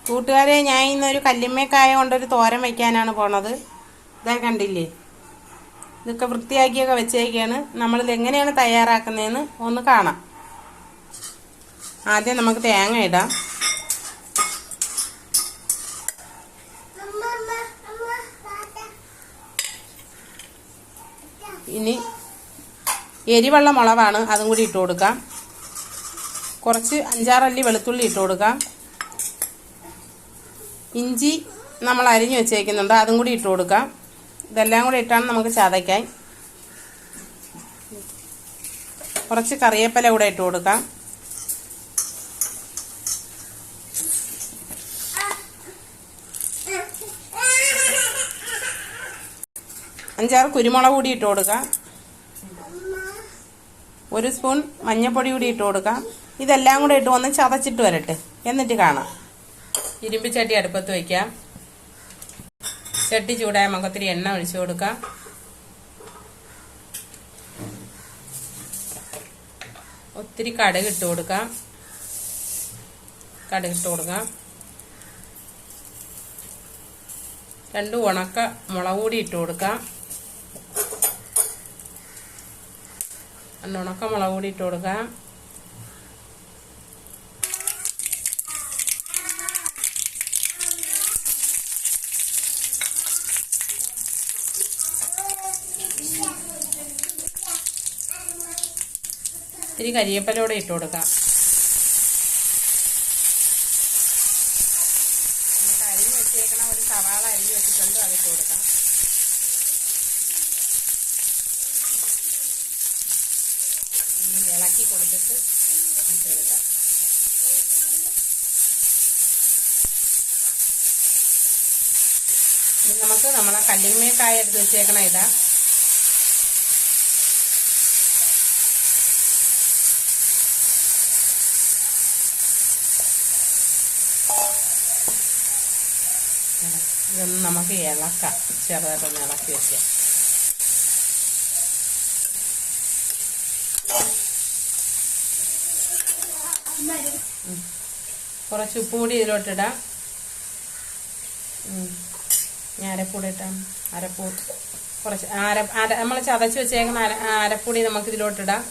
കൂട്ടുകാരെ, ഞാൻ ഇന്നൊരു കല്ലിമ്മക്കായ കൊണ്ടൊരു തോരൻ വയ്ക്കാനാണ് പോണത്. ഇതാ കണ്ടില്ലേ, ഇതൊക്കെ വൃത്തിയാക്കിയൊക്കെ വെച്ചേക്കാണ്. നമ്മളിത് എങ്ങനെയാണ് തയ്യാറാക്കുന്നതെന്ന് ഒന്ന് കാണാം. ആദ്യം നമുക്ക് തേങ്ങ ഇടാം. ഇനി എരിവെള്ള മുളകാണ്, അതും കൂടി ഇട്ട് കൊടുക്കാം. കുറച്ച് 5-6 അല്ലി വെളുത്തുള്ളി ഇട്ട് കൊടുക്കാം. ഇഞ്ചി നമ്മൾ അരിഞ്ഞു വെച്ചേക്കുന്നുണ്ട്, അതും കൂടി ഇട്ട് കൊടുക്കാം. ഇതെല്ലാം കൂടി ഇട്ടാണ് നമുക്ക് ചതയ്ക്കാൻ. കുറച്ച് കറിവേപ്പില കൂടെ ഇട്ട് കൊടുക്കാം. അഞ്ചാറ് കുരുമുളക് കൂടി ഇട്ട് കൊടുക്കാം. 1 സ്പൂൺ മഞ്ഞൾപ്പൊടി കൂടി ഇട്ട് കൊടുക്കാം. ഇതെല്ലാം കൂടെ ഇട്ട് ഒന്ന് ചതച്ചിട്ട് വരട്ടെ, എന്നിട്ട് കാണാം. ഇരുമ്പ് ചട്ടി അടുപ്പത്ത് വയ്ക്കാം. ചട്ടി ചൂടായ നമുക്കൊത്തിരി എണ്ണ ഒഴിച്ചു കൊടുക്കാം. ഒത്തിരി കടുക് ഇട്ട് കൊടുക്കാം. 2 ഉണക്ക മുളക് കൂടി ഇട്ട് കൊടുക്കാം. 2 ഉണക്ക മുളക് കൂടി ഇട്ട് കൊടുക്കാം. ഇത്തിരി കരിവേപ്പിലൂടെ ഇട്ട് കൊടുക്കാം. നമുക്ക് അരിഞ്ഞ് വെച്ചേക്കണ ഒരു സവാള അരിഞ്ഞ് വെച്ചിട്ടുണ്ട്, അതിട്ട് കൊടുക്കാം. ഇളക്കി കൊടുത്തിട്ട് ഇട്ടെടുക്കാം. ഇനി നമുക്ക് നമ്മളെ കല്ലിമ്മക്കായ എടുത്ത് വെച്ചേക്കണ ഇതാ. ഇതൊന്ന് നമുക്ക് ഇളക്കാം, ചെറുതായിട്ടൊന്ന് ഇളക്കി വെക്കാം. കുറച്ച് ഉപ്പ് കൂടി ഇതിലോട്ടിടാം. ഞാൻ അരപ്പൂടി ഇട്ടാം. കുറച്ച് നമ്മൾ ചതച്ച് വെച്ചേക്കുന്ന അരപ്പൊടി നമുക്ക് ഇതിലോട്ടിടാം.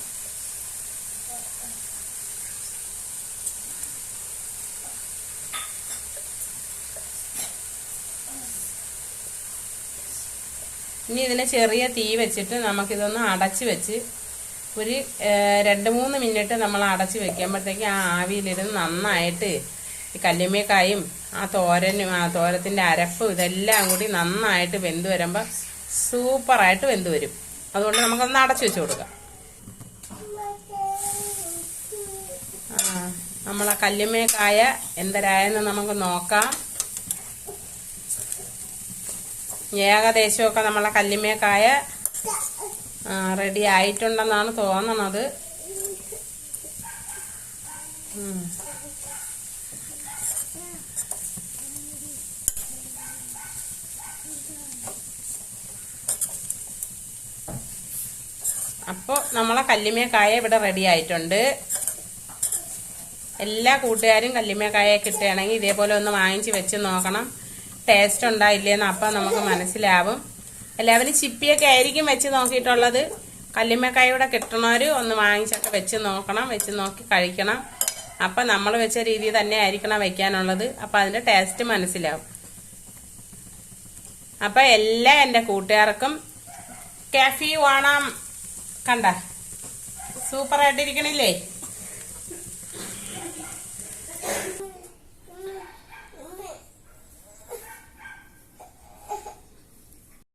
ഇനി ഇതിനെ ചെറിയ തീ വെച്ചിട്ട് നമുക്കിതൊന്ന് അടച്ച് വെച്ച് ഒരു 2-3 മിനിറ്റ് നമ്മൾ അടച്ച് വെക്കുമ്പോഴത്തേക്ക് ആ ആവിയിലിരുന്ന് നന്നായിട്ട് ഈ കല്ലിമ്മക്കായും ആ തോരത്തിൻ്റെ അരപ്പും ഇതെല്ലാം കൂടി നന്നായിട്ട് വെന്ത് വരുമ്പോൾ സൂപ്പറായിട്ട് വെന്ത് വരും. അതുകൊണ്ട് നമുക്കൊന്ന് അടച്ച് വെച്ച് കൊടുക്കാം. നമ്മളെ കല്ലിമ്മക്കായ എന്തരായെന്ന് നമുക്ക് നോക്കാം. ഏകദേശമൊക്കെ നമ്മളെ കല്ലിമ്മക്കായ റെഡി ആയിട്ടുണ്ടെന്നാണ് തോന്നണത്. അപ്പോൾ നമ്മളെ കല്ലിമ്മക്കായ ഇവിടെ റെഡി ആയിട്ടുണ്ട്. എല്ലാ കൂട്ടുകാരും കല്ലിമ്മക്കായ കിട്ടുകയാണെങ്കിൽ ഇതേപോലെ ഒന്ന് വാങ്ങിച്ച് വെച്ച് നോക്കണം. ടേസ്റ്റ് ഉണ്ടായില്ലേന്ന് അപ്പം നമുക്ക് മനസ്സിലാവും. എല്ലാവരും ചിപ്പിയൊക്കെ ആയിരിക്കും വെച്ച് നോക്കിയിട്ടുള്ളത്. കല്ലിമ്മക്കായൂടെ കിട്ടണവർ ഒന്ന് വാങ്ങിച്ചൊക്കെ വെച്ച് നോക്കണം, വെച്ച് നോക്കി കഴിക്കണം. അപ്പം നമ്മൾ വെച്ച രീതി തന്നെ ആയിരിക്കണം വയ്ക്കാനുള്ളത്. അപ്പം അതിൻ്റെ ടേസ്റ്റ് മനസ്സിലാവും. അപ്പം എല്ലാ എൻ്റെ കൂട്ടുകാർക്കും കാഫി വേണം. കണ്ട സൂപ്പറായിട്ടിരിക്കണില്ലേ?